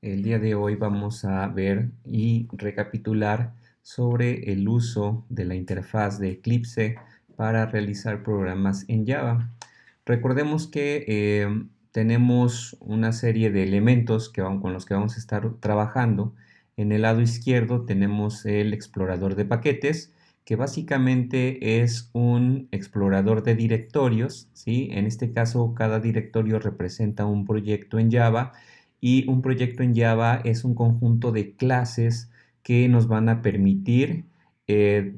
El día de hoy vamos a ver y recapitular sobre el uso de la interfaz de Eclipse para realizar programas en Java. Recordemos que tenemos una serie de elementos con los que vamos a estar trabajando. En el lado izquierdo tenemos el explorador de paquetes, que básicamente es un explorador de directorios, ¿sí? En este caso, cada directorio representa un proyecto en Java y un proyecto en Java es un conjunto de clases que nos van a permitir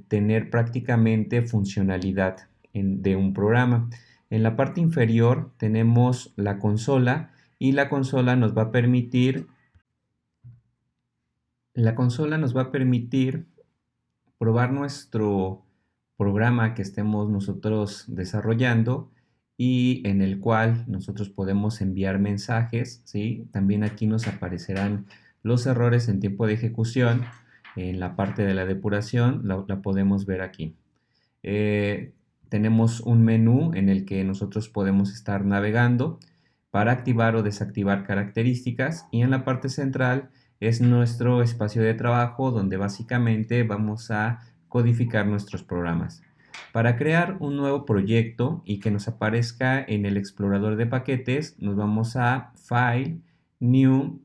tener prácticamente funcionalidad de un programa. En la parte inferior tenemos la consola y la consola nos va a permitir probar nuestro programa que estemos nosotros desarrollando y en el cual nosotros podemos enviar mensajes, ¿sí? También aquí nos aparecerán los errores en tiempo de ejecución. En la parte de la depuración la podemos ver aquí. Eh, Tenemos un menú en el que nosotros podemos estar navegando para activar o desactivar características y en la parte central es nuestro espacio de trabajo donde básicamente vamos a codificar nuestros programas. Para crear un nuevo proyecto y que nos aparezca en el explorador de paquetes, nos vamos a File, New.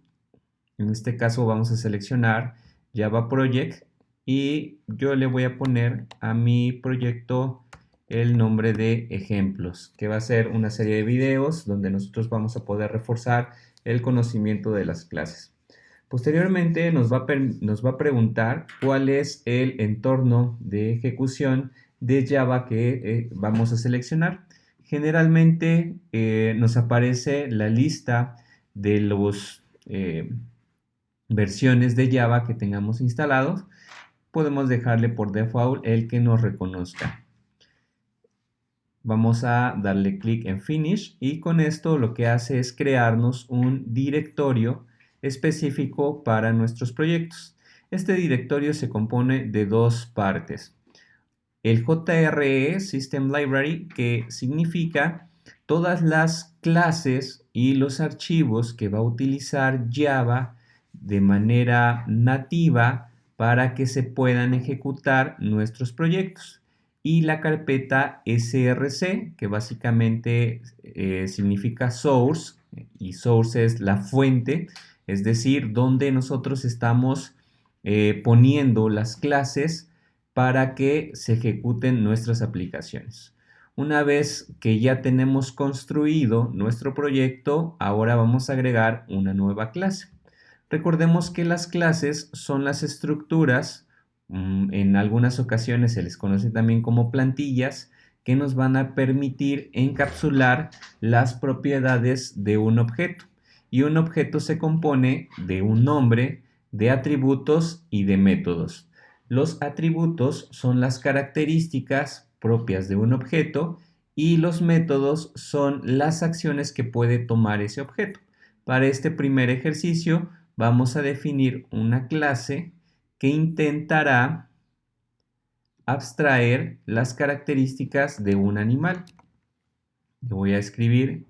En este caso vamos a seleccionar Java Project y yo le voy a poner a mi proyecto el nombre de ejemplos, que va a ser una serie de videos donde nosotros vamos a poder reforzar el conocimiento de las clases. Posteriormente nos va a preguntar cuál es el entorno de ejecución de Java que vamos a seleccionar. Generalmente nos aparece la lista de los versiones de Java que tengamos instalados. Podemos dejarle por default el que nos reconozca. Vamos a darle clic en Finish y con esto lo que hace es crearnos un directorio específico para nuestros proyectos. Este directorio se compone de dos partes. El JRE System Library, que significa todas las clases y los archivos que va a utilizar Java de manera nativa para que se puedan ejecutar nuestros proyectos. Y la carpeta src, que básicamente significa source, y source es la fuente, es decir, donde nosotros estamos poniendo las clases para que se ejecuten nuestras aplicaciones. Una vez que ya tenemos construido nuestro proyecto, ahora vamos a agregar una nueva clase. Recordemos que las clases son las estructuras, en algunas ocasiones se les conoce también como plantillas, que nos van a permitir encapsular las propiedades de un objeto. Y un objeto se compone de un nombre, de atributos y de métodos. Los atributos son las características propias de un objeto y los métodos son las acciones que puede tomar ese objeto. Para este primer ejercicio vamos a definir una clase que intentará abstraer las características de un animal. Le voy a escribir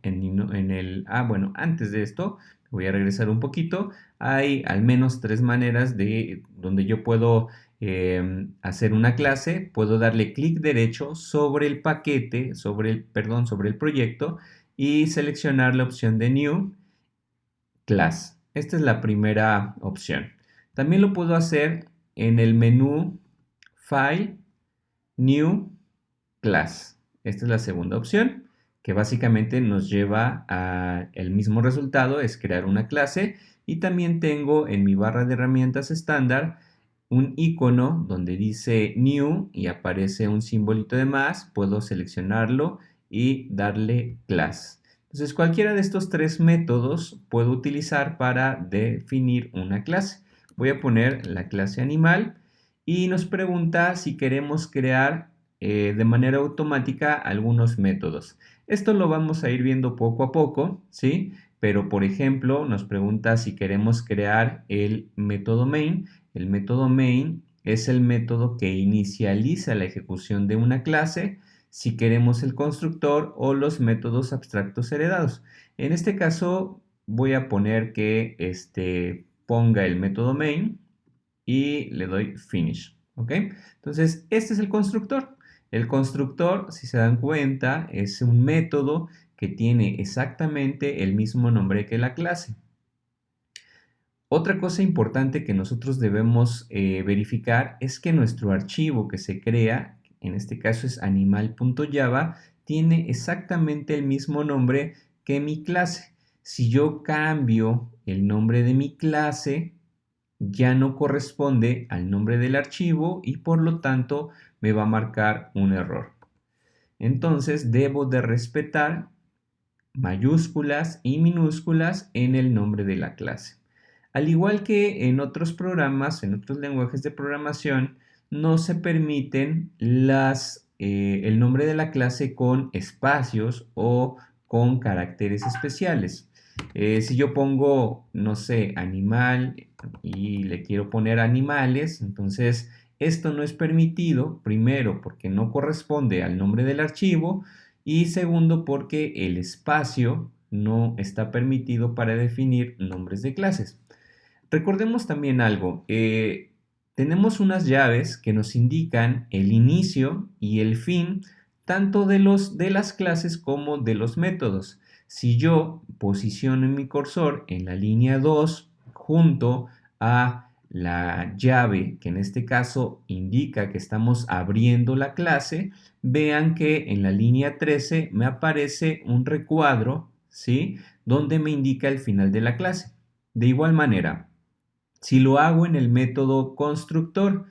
bueno, antes de esto, voy a regresar un poquito. Hay al menos tres maneras de donde yo puedo hacer una clase. Puedo darle clic derecho sobre el paquete, sobre el proyecto y seleccionar la opción de New Class. Esta es la primera opción. También lo puedo hacer en el menú File, New Class. Esta es la segunda opción, que básicamente nos lleva al mismo resultado, es crear una clase. Y también tengo en mi barra de herramientas estándar un icono donde dice New y aparece un simbolito de más. Puedo seleccionarlo y darle Class. Entonces cualquiera de estos tres métodos puedo utilizar para definir una clase. Voy a poner la clase animal y nos pregunta si queremos crear de manera automática algunos métodos. Esto lo vamos a ir viendo poco a poco, ¿sí? Pero por ejemplo nos pregunta si queremos crear el método main. El método main es el método que inicializa la ejecución de una clase, si queremos el constructor o los métodos abstractos heredados. En este caso voy a poner que ponga el método main y le doy finish, ¿ok? Entonces, este es el constructor. El constructor, si se dan cuenta, es un método que tiene exactamente el mismo nombre que la clase. Otra cosa importante que nosotros debemos verificar es que nuestro archivo que se crea, en este caso es animal.java, tiene exactamente el mismo nombre que mi clase. Si yo cambio el nombre de mi clase, ya no corresponde al nombre del archivo y por lo tanto me va a marcar un error. Entonces debo de respetar mayúsculas y minúsculas en el nombre de la clase. Al igual que en otros programas, en otros lenguajes de programación, no se permiten el nombre de la clase con espacios o con caracteres especiales. Si yo pongo, no sé, animal y le quiero poner animales, entonces esto no es permitido, primero porque no corresponde al nombre del archivo y segundo porque el espacio no está permitido para definir nombres de clases. Recordemos también algo, tenemos unas llaves que nos indican el inicio y el fin tanto de las clases como de los métodos. Si yo posiciono mi cursor en la línea 2 junto a la llave que en este caso indica que estamos abriendo la clase, vean que en la línea 13 me aparece un recuadro, ¿sí? Donde me indica el final de la clase. De igual manera, si lo hago en el método constructor,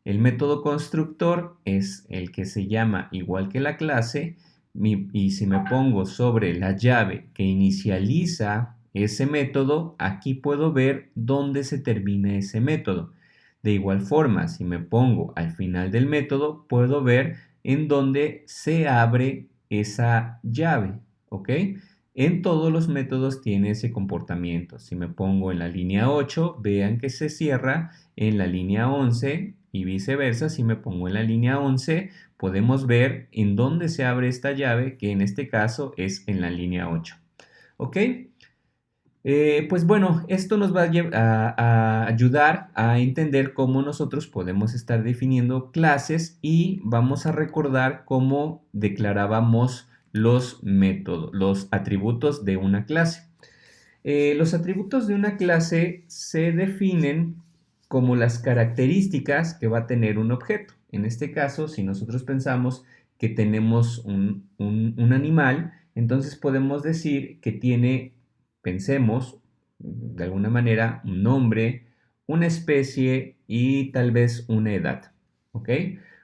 el método constructor es el que se llama igual que la clase y si me pongo sobre la llave que inicializa ese método, aquí puedo ver dónde se termina ese método. De igual forma, si me pongo al final del método, puedo ver en dónde se abre esa llave, ¿ok? En todos los métodos tiene ese comportamiento. Si me pongo en la línea 8, vean que se cierra en la línea 11 y viceversa. Si me pongo en la línea 11, podemos ver en dónde se abre esta llave, que en este caso es en la línea 8. ¿Ok? Pues bueno, esto nos va a ayudar a entender cómo nosotros podemos estar definiendo clases y vamos a recordar cómo declarábamos los métodos, los atributos de una clase. Los atributos de una clase se definen como las características que va a tener un objeto. En este caso, si nosotros pensamos que tenemos un animal, entonces podemos decir que tiene, pensemos de alguna manera, un nombre, una especie y tal vez una edad. ¿Ok?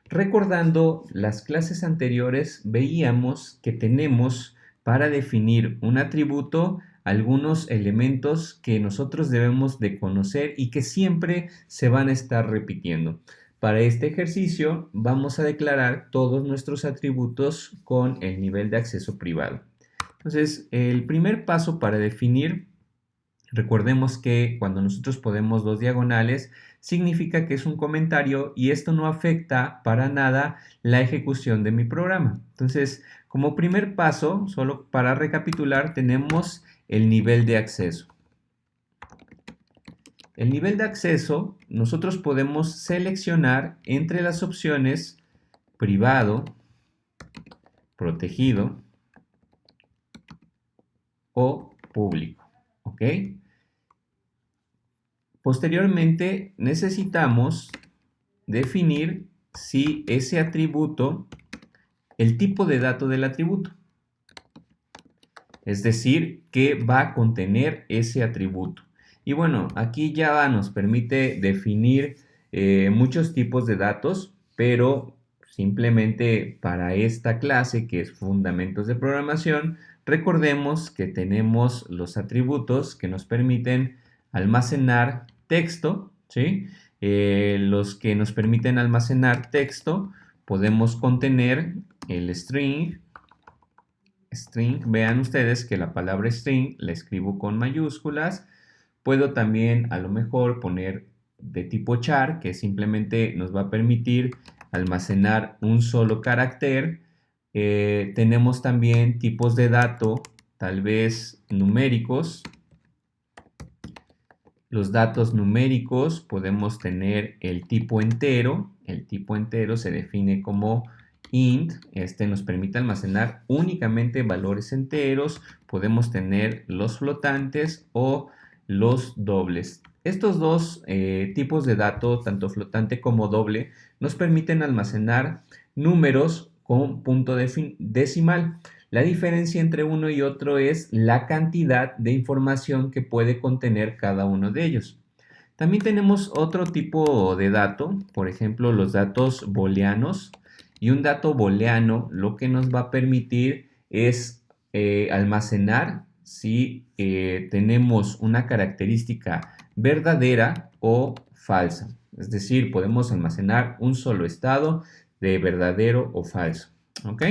Recordando las clases anteriores, veíamos que tenemos para definir un atributo algunos elementos que nosotros debemos de conocer y que siempre se van a estar repitiendo. Para este ejercicio vamos a declarar todos nuestros atributos con el nivel de acceso privado. Entonces, el primer paso para definir, recordemos que cuando nosotros ponemos dos diagonales, significa que es un comentario y esto no afecta para nada la ejecución de mi programa. Entonces, como primer paso, solo para recapitular, tenemos el nivel de acceso. El nivel de acceso, nosotros podemos seleccionar entre las opciones privado, protegido o público. ¿Ok? Posteriormente, necesitamos definir si ese atributo, el tipo de dato del atributo. Es decir, qué va a contener ese atributo. Y bueno, aquí Java nos permite definir muchos tipos de datos, pero simplemente para esta clase que es Fundamentos de Programación, recordemos que tenemos los atributos que nos permiten almacenar texto, ¿sí? Los que nos permiten almacenar texto, podemos contener el string. Vean ustedes que la palabra string la escribo con mayúsculas. Puedo también a lo mejor poner de tipo char, que simplemente nos va a permitir almacenar un solo carácter. Tenemos también tipos de dato, tal vez numéricos, Los datos numéricos podemos tener el tipo entero. El tipo entero se define como int. Este nos permite almacenar únicamente valores enteros. Podemos tener los flotantes o los dobles. Estos dos tipos de dato, tanto flotante como doble, nos permiten almacenar números con punto decimal. La diferencia entre uno y otro es la cantidad de información que puede contener cada uno de ellos. También tenemos otro tipo de dato, por ejemplo, los datos booleanos. Y un dato booleano lo que nos va a permitir es almacenar si tenemos una característica verdadera o falsa. Es decir, podemos almacenar un solo estado de verdadero o falso. ¿Ok?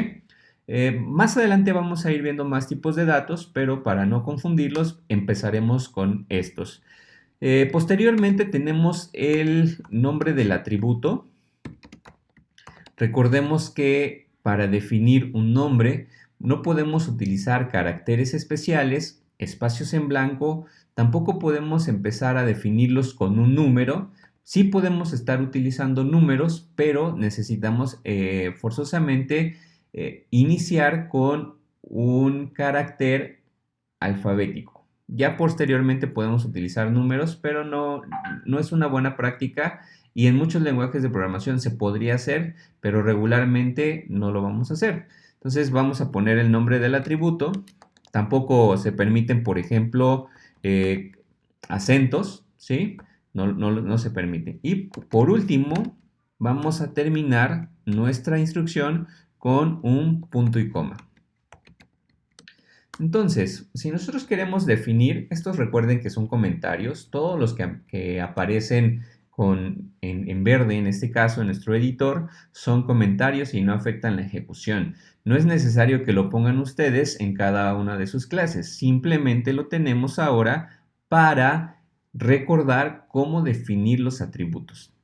Más adelante vamos a ir viendo más tipos de datos, pero para no confundirlos, empezaremos con estos. Posteriormente tenemos el nombre del atributo. Recordemos que para definir un nombre no podemos utilizar caracteres especiales, espacios en blanco, tampoco podemos empezar a definirlos con un número. Sí podemos estar utilizando números, pero necesitamos forzosamente iniciar con un carácter alfabético. Ya posteriormente podemos utilizar números, pero no es una buena práctica y en muchos lenguajes de programación se podría hacer, pero regularmente no lo vamos a hacer. Entonces vamos a poner el nombre del atributo. Tampoco se permiten, por ejemplo, acentos, ¿sí? No se permite. Y por último, vamos a terminar nuestra instrucción con un punto y coma. Entonces, si nosotros queremos definir, estos recuerden que son comentarios, todos los que aparecen en verde, en este caso en nuestro editor, son comentarios y no afectan la ejecución. No es necesario que lo pongan ustedes en cada una de sus clases, simplemente lo tenemos ahora para recordar cómo definir los atributos.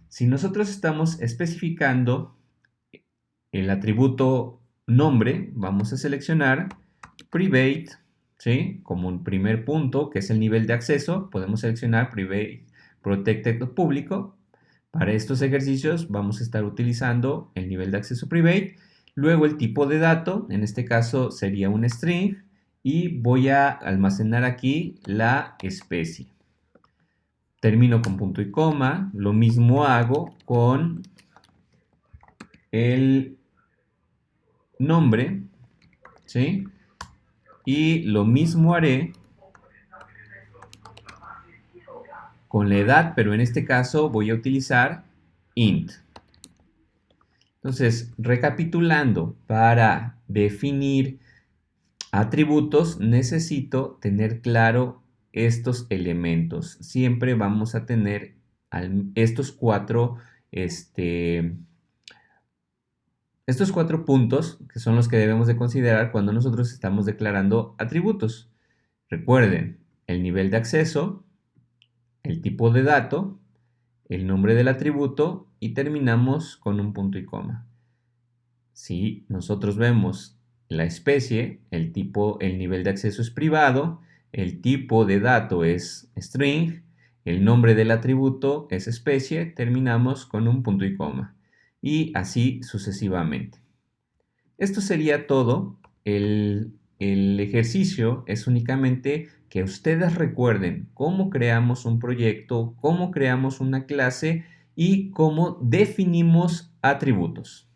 Si nosotros estamos especificando el atributo nombre, vamos a seleccionar Private, ¿sí? Como un primer punto, que es el nivel de acceso, podemos seleccionar Private Protected o público. Para estos ejercicios vamos a estar utilizando el nivel de acceso Private. Luego el tipo de dato, en este caso sería un string, y voy a almacenar aquí la especie. Termino con punto y coma, lo mismo hago con el nombre, ¿sí? Y lo mismo haré con la edad, pero en este caso voy a utilizar int. Entonces, recapitulando, para definir atributos necesito tener claro estos elementos. Siempre vamos a tener estos cuatro puntos que son los que debemos de considerar cuando nosotros estamos declarando atributos. Recuerden, el nivel de acceso, el tipo de dato, el nombre del atributo y terminamos con un punto y coma. Si nosotros vemos la especie, el nivel de acceso es privado, el tipo de dato es string, el nombre del atributo es especie, terminamos con un punto y coma. Y así sucesivamente. Esto sería todo. El ejercicio es únicamente que ustedes recuerden cómo creamos un proyecto, cómo creamos una clase y cómo definimos atributos.